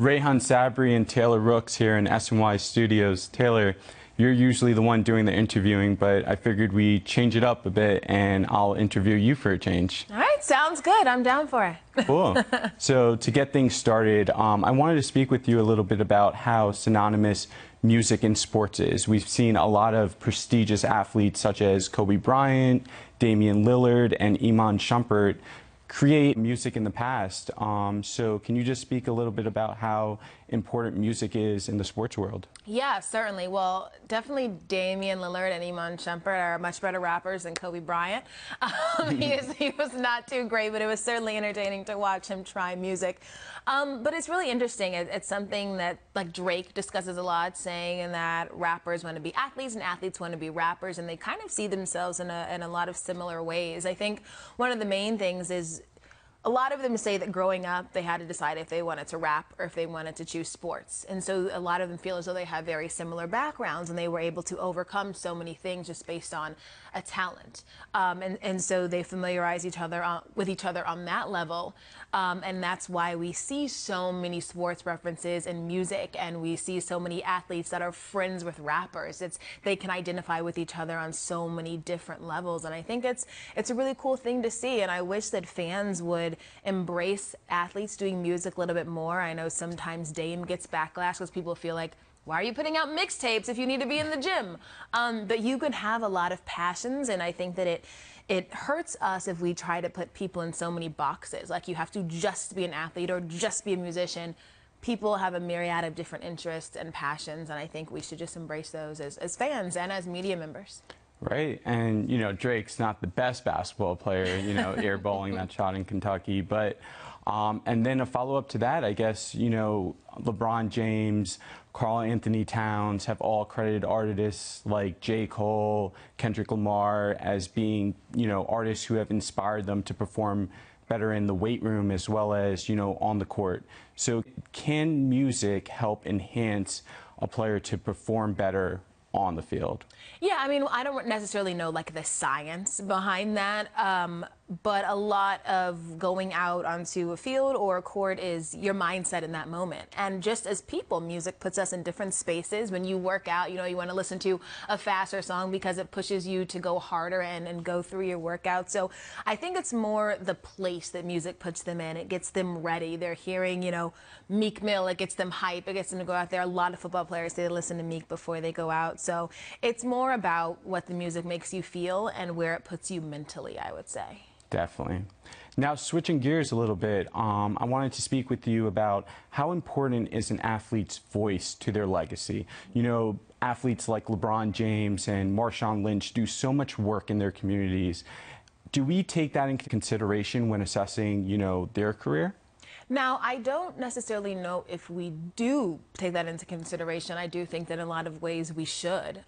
Rehan Sabri and Taylor Rooks here in SNY Studios. Taylor, you're usually the one doing the interviewing, but I figured we change it up a bit and I'll interview you for a change. All right, sounds good. I'm down for it. Cool. So to get things started, I wanted to speak with you a little bit about how synonymous music in sports is. We've seen a lot of prestigious athletes such as Kobe Bryant, Damian Lillard, and Iman Shumpert create music in the past. So can you just speak a little bit about how important music is in the sports world? Yeah, certainly. Well, definitely Damian Lillard and Iman Shumpert are much better rappers than Kobe Bryant. He was not too great, but it was certainly entertaining to watch him try music. But it's really interesting. It's something that like Drake discusses a lot, saying that rappers want to be athletes and athletes want to be rappers, and they kind of see themselves in a lot of similar ways. I think one of the main things is a lot of them say that growing up, they had to decide if they wanted to rap or if they wanted to choose sports. And so a lot of them feel as though they have very similar backgrounds and they were able to overcome so many things just based on a talent. And so they familiarize with each other on that level. And that's why we see so many sports references in music, and we see so many athletes that are friends with rappers. They can identify with each other on so many different levels. And I think it's a really cool thing to see. And I wish that fans would embrace athletes doing music a little bit more. I know sometimes Dame gets backlash because people feel like, why are you putting out mixtapes if you need to be in the gym? But you can have a lot of passions, and I think that it hurts us if we try to put people in so many boxes. Like you have to just be an athlete or just be a musician. People have a myriad of different interests and passions, and I think we should just embrace those as fans and as media members. Right, and you know, Drake's not the best basketball player, you know, airballing that shot in Kentucky, but and then a follow-up to that, I guess, you know, Lebron James, Karl Anthony Towns have all credited artists like J.Cole, Kendrick Lamar as being, you know, artists who have inspired them to perform better in the weight room as well as, you know, on the court. So can music help enhance a player to perform better on the field? Yeah, I mean, I don't necessarily know like the science behind that, but a lot of going out onto a field or a court is your mindset in that moment. And just as people, music puts us in different spaces. When you work out, you know, you want to listen to a faster song because it pushes you to go harder and go through your workout. So I think it's more the place that music puts them in. It gets them ready. They're hearing, you know, Meek Mill, it gets them hype, it gets them to go out there. A lot of football players say they listen to Meek before they go out. So it's more about what the music makes you feel and where it puts you mentally, I would say. Definitely. Now, switching gears a little bit, I wanted to speak with you about how important is an athlete's voice to their legacy. You know, athletes like LeBron James and Marshawn Lynch do so much work in their communities. Do we take that into consideration when assessing, you know, their career? Now, I don't necessarily know if we do take that into consideration. I do think that in a lot of ways we should.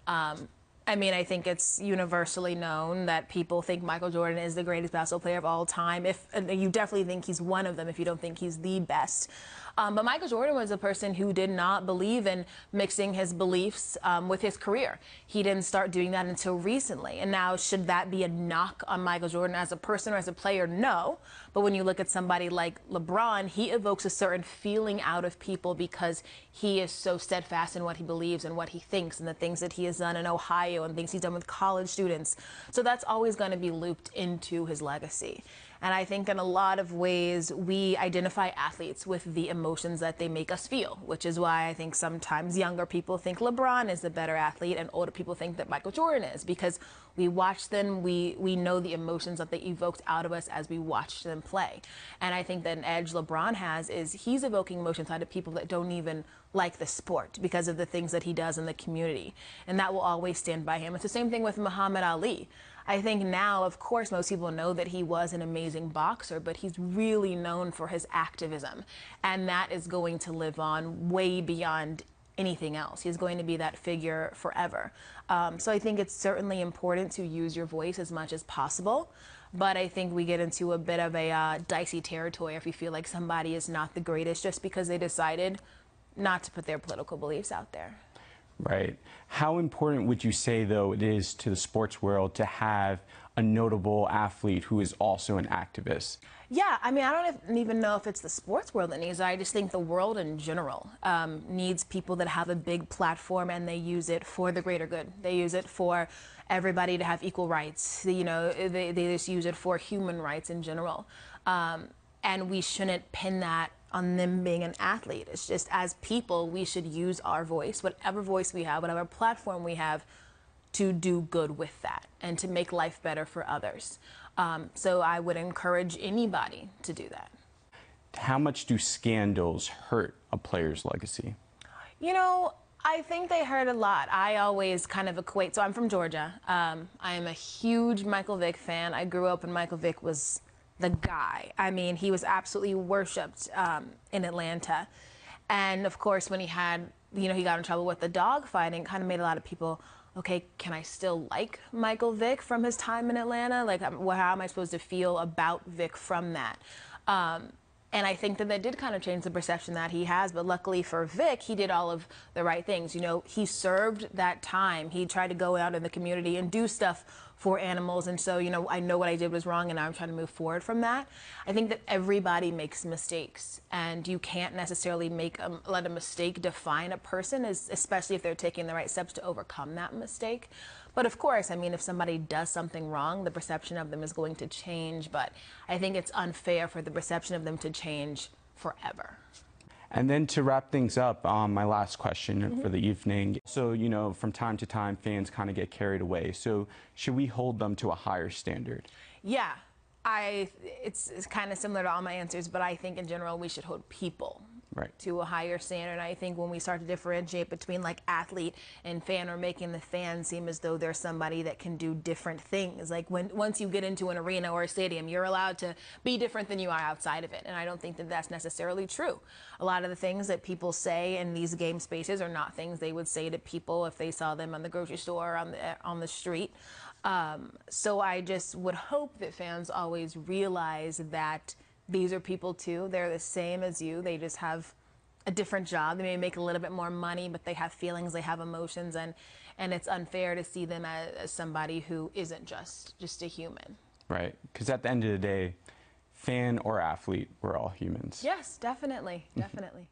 I mean, I think it's universally known that people think Michael Jordan is the greatest basketball player of all time. You definitely think he's one of them if you don't think he's the best. But Michael Jordan was a person who did not believe in mixing his beliefs with his career. He didn't start doing that until recently. And now, should that be a knock on Michael Jordan as a person or as a player? No. But when you look at somebody like LeBron, he evokes a certain feeling out of people because he is so steadfast in what he believes and what he thinks and the things that he has done in Ohio and things he's done with college students. So that's always going to be looped into his legacy. And I think in a lot of ways, we identify athletes with the emotions that they make us feel, which is why I think sometimes younger people think LeBron is the better athlete and older people think that Michael Jordan is, because we watch them, we know the emotions that they evoked out of us as we watched them play. And I think that an edge LeBron has is he's evoking emotions out of people that don't even like the sport because of the things that he does in the community. And that will always stand by him. It's the same thing with Muhammad Ali. I think now, of course, most people know that he was an amazing boxer, but he's really known for his activism. And that is going to live on way beyond anything else. He's going to be that figure forever. So I think it's certainly important to use your voice as much as possible. But I think we get into a bit of a dicey territory if we feel like somebody is not the greatest just because they decided not to put their political beliefs out there. Right. How important would you say, though, it is to the sports world to have a notable athlete who is also an activist? Yeah, I mean, I don't even know if it's the sports world that needs it. I just think the world in general needs people that have a big platform and they use it for the greater good. They use it for everybody to have equal rights. You know, they just use it for human rights in general. And we shouldn't pin that on them being an athlete. It's just, as people, we should use our voice, whatever voice we have, whatever platform we have, to do good with that and to make life better for others. So I would encourage anybody to do that. How much do scandals hurt a player's legacy? You know, I think they hurt a lot. I always kind of equate, so I'm from Georgia. I am a huge Michael Vick fan. I grew up when Michael Vick was the guy. I mean, he was absolutely worshipped in Atlanta. And of course, when he had, you know, he got in trouble with the dog fighting, kind of made a lot of people, okay, can I still like Michael Vick from his time in Atlanta? Like, how am I supposed to feel about Vick from that? And I think that did kind of change the perception that he has. But luckily for Vick, he did all of the right things. You know, he served that time. He tried to go out in the community and do stuff for animals. And so, you know, I know what I did was wrong, and now I'm trying to move forward from that. I think that everybody makes mistakes, and you can't necessarily let a mistake define a person, especially if they're taking the right steps to overcome that mistake. But of course, I mean, if somebody does something wrong, the perception of them is going to change. But I think it's unfair for the perception of them to change forever. And then to wrap things up, my last question for the evening. So, you know, from time to time, fans kind of get carried away. So should we hold them to a higher standard? Yeah, it's kind of similar to all my answers, but I think in general we should hold people to a higher standard. I think when we start to differentiate between like athlete and fan, or making the fan seem as though they're somebody that can do different things. Like once you get into an arena or a stadium, you're allowed to be different than you are outside of it. And I don't think that that's necessarily true. A lot of the things that people say in these game spaces are not things they would say to people if they saw them on the grocery store or on the street. So I just would hope that fans always realize that these are people too. They're the same as you. They just have a different job. They may make a little bit more money, but they have feelings, they have emotions, and it's unfair to see them as somebody who isn't just a human. Right, because at the end of the day, fan or athlete, we're all humans. Yes, definitely, definitely.